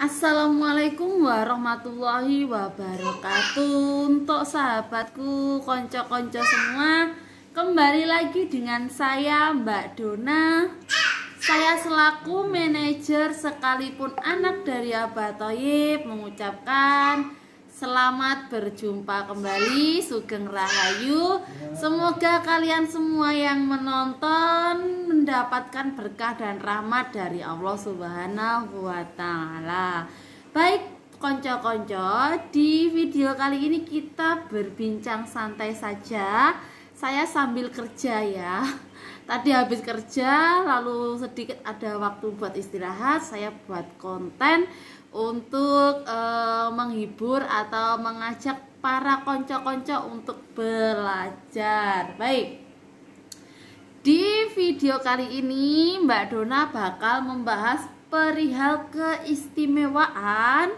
Assalamualaikum warahmatullahi wabarakatuh. Untuk sahabatku, konco-konco semua, kembali lagi dengan saya Mbak Dona. Saya selaku manajer sekalipun anak dari Abah Thoyib mengucapkan selamat berjumpa kembali, Sugeng Rahayu. Semoga kalian semua yang menonton mendapatkan berkah dan rahmat dari Allah Subhanahu wa Ta'ala. Baik, konco-konco, di video kali ini kita berbincang santai saja. Saya sambil kerja ya. Tadi habis kerja, lalu sedikit ada waktu buat istirahat. Saya buat konten untuk menghibur atau mengajak para konco-konco untuk belajar. Baik, di video kali ini Mbak Dona bakal membahas perihal keistimewaan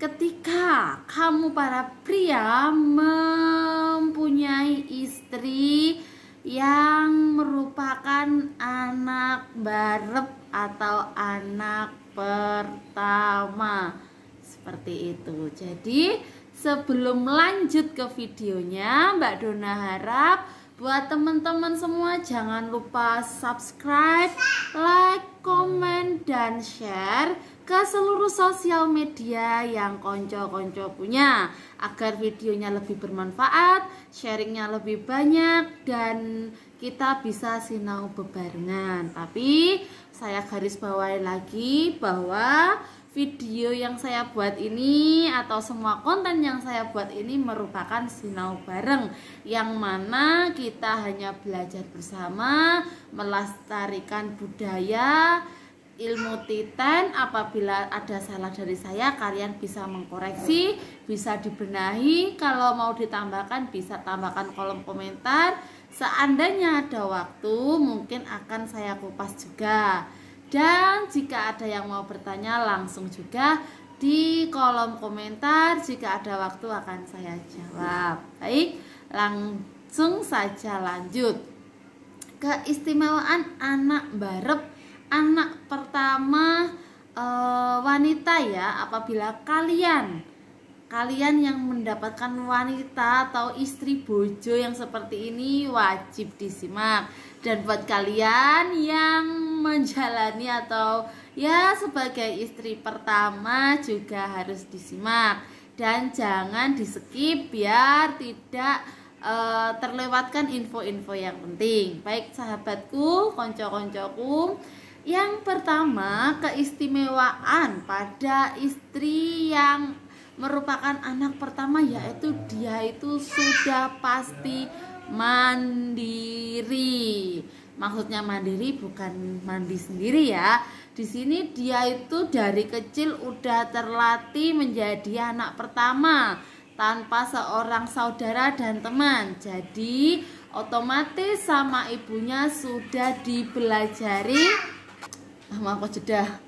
ketika kamu para pria mempunyai istri yang merupakan anak barep atau anak pertama, seperti itu. Jadi sebelum lanjut ke videonya, Mbak Dona harap buat teman-teman semua jangan lupa subscribe, like, komen, dan share ke seluruh sosial media yang konco-konco punya, agar videonya lebih bermanfaat, sharingnya lebih banyak, dan kita bisa sinau bebarengan. Tapi saya garis bawahi lagi bahwa video yang saya buat ini atau semua konten yang saya buat ini merupakan sinau bareng, yang mana kita hanya belajar bersama, melestarikan budaya, ilmu titen. Apabila ada salah dari saya, kalian bisa mengkoreksi, bisa dibenahi. Kalau mau ditambahkan, bisa tambahkan kolom komentar. Seandainya ada waktu, mungkin akan saya kupas juga. Dan jika ada yang mau bertanya, langsung juga di kolom komentar. Jika ada waktu akan saya jawab. Baik, langsung saja lanjut. Keistimewaan anak barep, anak pertama wanita ya. Apabila kalian yang mendapatkan wanita atau istri bojo yang seperti ini, wajib disimak. Dan buat kalian yang menjalani atau ya sebagai istri pertama juga harus disimak, dan jangan di skip biar tidak terlewatkan info-info yang penting. Baik sahabatku, konco-koncoku, yang pertama, keistimewaan pada istri yang merupakan anak pertama, yaitu dia itu sudah pasti mandiri. Maksudnya mandiri bukan mandi sendiri ya. Di sini dia itu dari kecil udah terlatih menjadi anak pertama tanpa seorang saudara dan teman. Jadi otomatis sama ibunya sudah dipelajari. Maaf jeda.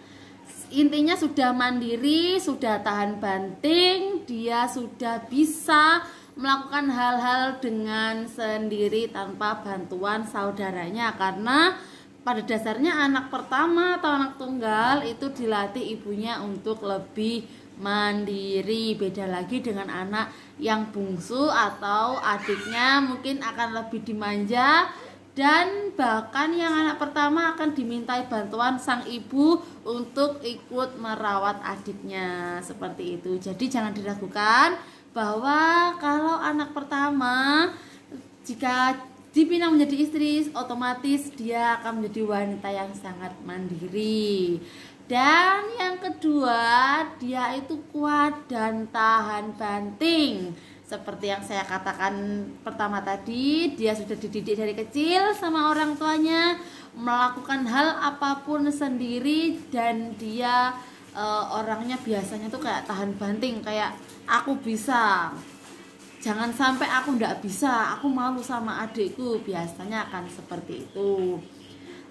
Intinya sudah mandiri, sudah tahan banting, dia sudah bisa melakukan hal-hal dengan sendiri tanpa bantuan saudaranya, karena pada dasarnya anak pertama atau anak tunggal itu dilatih ibunya untuk lebih mandiri. Beda lagi dengan anak yang bungsu atau adiknya mungkin akan lebih dimanja, dan bahkan yang anak pertama akan dimintai bantuan sang ibu untuk ikut merawat adiknya, seperti itu. Jadi jangan diragukan bahwa kalau anak pertama jika dipinang menjadi istri, otomatis dia akan menjadi wanita yang sangat mandiri. Dan yang kedua, dia itu kuat dan tahan banting. Seperti yang saya katakan pertama tadi, dia sudah dididik dari kecil sama orang tuanya, melakukan hal apapun sendiri, dan dia orangnya biasanya tuh kayak tahan banting, kayak aku bisa, jangan sampai aku ndak bisa, aku malu sama adikku, biasanya akan seperti itu.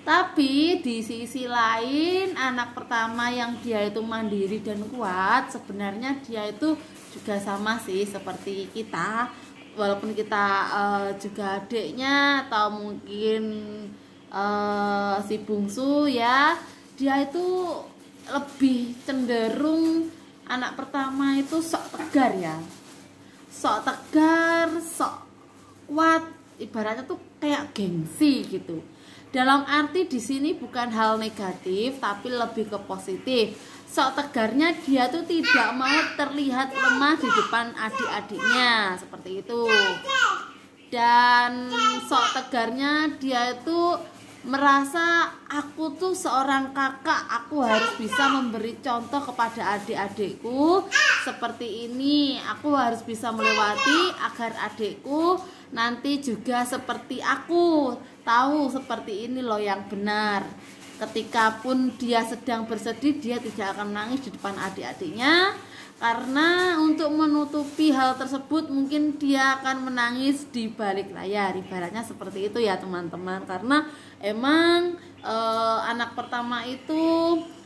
Tapi di sisi lain, anak pertama yang dia itu mandiri dan kuat, sebenarnya dia itu juga sama sih seperti kita, walaupun kita juga adiknya atau mungkin si bungsu ya, dia itu lebih cenderung anak pertama itu sok tegar ya, sok tegar, sok kuat, ibaratnya tuh kayak gengsi gitu. Dalam arti di sini bukan hal negatif tapi lebih ke positif. Sok tegarnya dia tuh tidak mau terlihat lemah di depan adik-adiknya seperti itu. Dan sok tegarnya dia itu merasa aku tuh seorang kakak, aku harus bisa memberi contoh kepada adik-adikku seperti ini. Aku harus bisa melewati agar adikku nanti juga seperti aku, tahu seperti ini loh yang benar. Ketika pun dia sedang bersedih, dia tidak akan menangis di depan adik-adiknya, karena untuk menutupi hal tersebut mungkin dia akan menangis di balik layar, ibaratnya seperti itu ya teman-teman. Karena emang anak pertama itu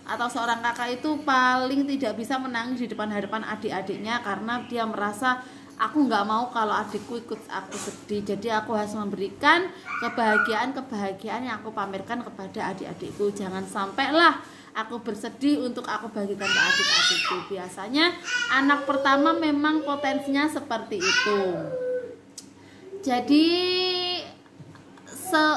atau seorang kakak itu paling tidak bisa menangis di depan hadapan adik-adiknya, karena dia merasa aku nggak mau kalau adikku ikut aku sedih, jadi aku harus memberikan kebahagiaan yang aku pamerkan kepada adik-adikku. Jangan sampailah aku bersedih untuk aku bagikan ke adik-adikku. Biasanya anak pertama memang potensinya seperti itu. Jadi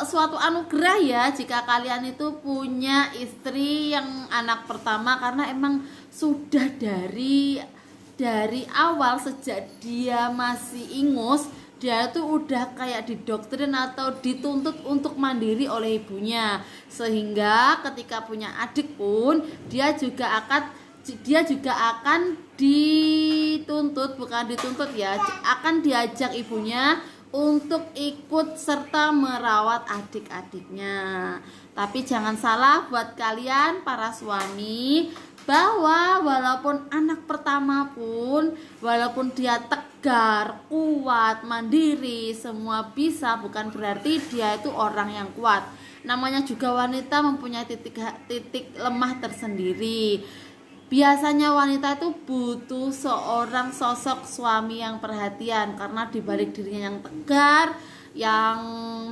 suatu anugerah ya jika kalian itu punya istri yang anak pertama, karena emang sudah dari awal sejak dia masih ingus, dia tuh udah kayak didoktrin atau dituntut untuk mandiri oleh ibunya, sehingga ketika punya adik pun dia juga akan dituntut, bukan dituntut ya, akan diajak ibunya untuk ikut serta merawat adik-adiknya. Tapi jangan salah buat kalian para suami, bahwa walaupun anak pertama pun, walaupun dia tegar, kuat, mandiri, semua bisa, bukan berarti dia itu orang yang kuat. Namanya juga wanita mempunyai titik lemah tersendiri. Biasanya wanita itu butuh seorang sosok suami yang perhatian, karena dibalik dirinya yang tegar, yang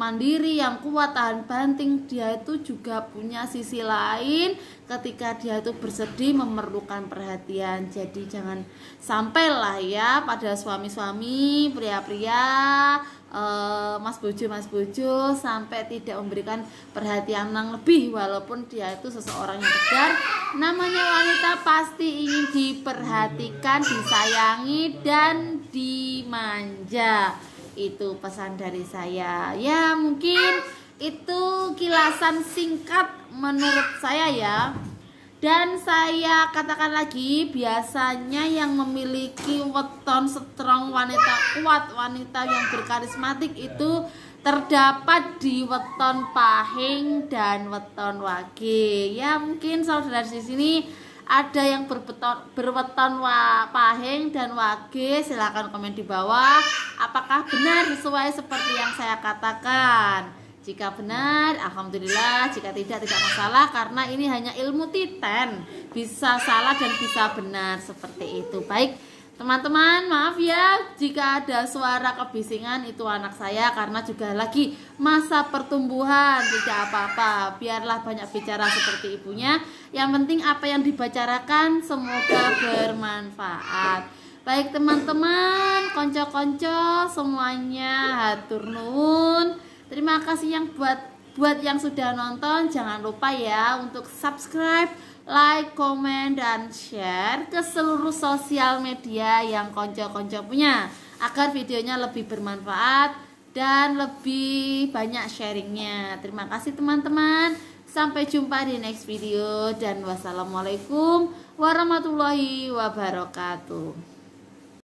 mandiri, yang kuat, tahan banting, dia itu juga punya sisi lain ketika dia itu bersedih memerlukan perhatian. Jadi jangan sampailah ya pada suami-suami, pria-pria, mas bojo sampai tidak memberikan perhatian yang lebih, walaupun dia itu seseorang yang tegar. Namanya wanita pasti ingin diperhatikan, disayangi, dan dimanja. Itu pesan dari saya ya. Mungkin itu kilasan singkat menurut saya ya. Dan saya katakan lagi, biasanya yang memiliki weton strong, wanita kuat, wanita yang berkarismatik itu terdapat di weton pahing dan weton wage. Ya mungkin saudara di sini ada yang berweton pahing dan wage, silahkan komen di bawah apakah benar sesuai seperti yang saya katakan. Jika benar, alhamdulillah. Jika tidak masalah, karena ini hanya ilmu titen, bisa salah dan bisa benar, seperti itu. Baik teman-teman, maaf ya jika ada suara kebisingan, itu anak saya, karena juga lagi masa pertumbuhan. Tidak apa-apa, biarlah banyak bicara seperti ibunya. Yang penting apa yang dibicarakan semoga bermanfaat. Baik teman-teman, konco-konco semuanya, hatur nuwun. Terima kasih yang buat yang sudah nonton. Jangan lupa ya untuk subscribe, like, komen, dan share ke seluruh sosial media yang konco-konco punya, agar videonya lebih bermanfaat dan lebih banyak sharingnya. Terima kasih teman-teman. Sampai jumpa di next video, dan wassalamualaikum warahmatullahi wabarakatuh.